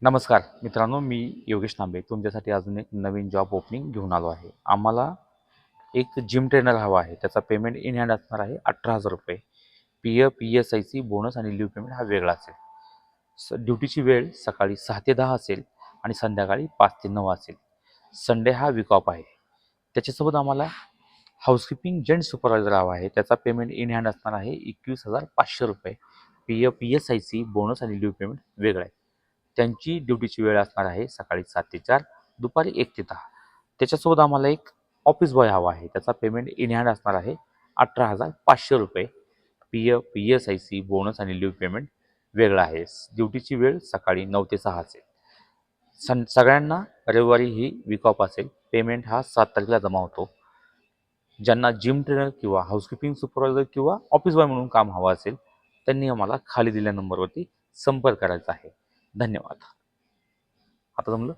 नमस्कार मित्रांनो, मी योगेश तांबे तुमच्यासाठी अजून एक नवीन जॉब ओपनिंग घेऊन आलो आहे. आम्हाला एक जिम ट्रेनर हवा आहे. त्याचा पेमेंट इन हँड असणार आहे 18,000 रुपये. PF, ESIC, बोनस आणि लीव्ह पेमेंट हा वेगळा असेल. ड्युटीची वेळ सकाळी 6 ते 10 असेल आणि संध्याकाळी 5 ते 9 असेल. संडे हा वीक ऑफ आहे. त्याच्यासोबत आम्हाला हाऊसकीपिंग जेंट सुपरवायझर हवा आहे. त्याचा पेमेंट इन हँड असणार आहे 21,500 रुपये. PF, ESIC, बोनस आणि लीव्ह पेमेंट वेगळं आहे. त्यांची ड्युटीची वेळ असणार आहे सकाळी 7 ते 4, दुपारी 1 ते 10. त्याच्यासोबत आम्हाला एक ऑफिस बॉय हवा आहे. त्याचा पेमेंट इन हँड असणार आहे 18,500 रुपये. PF, ESIC, बोनस आणि लीव्ह पेमेंट वेगळं आहे. ड्युटीची वेळ सकाळी 9 ते 6 असेल. सगळ्यांना रविवारी ही वीक ऑफ असेल. पेमेंट हा 7 तारखेला जमा होतो. ज्यांना जिम ट्रेनर किंवा हाऊसकीपिंग सुपरवायझर किंवा ऑफिस बॉय म्हणून काम हवं असेल त्यांनी आम्हाला खाली दिलेल्या नंबरवरती संपर्क करायचा आहे. धन्यवाद. आता जमलं.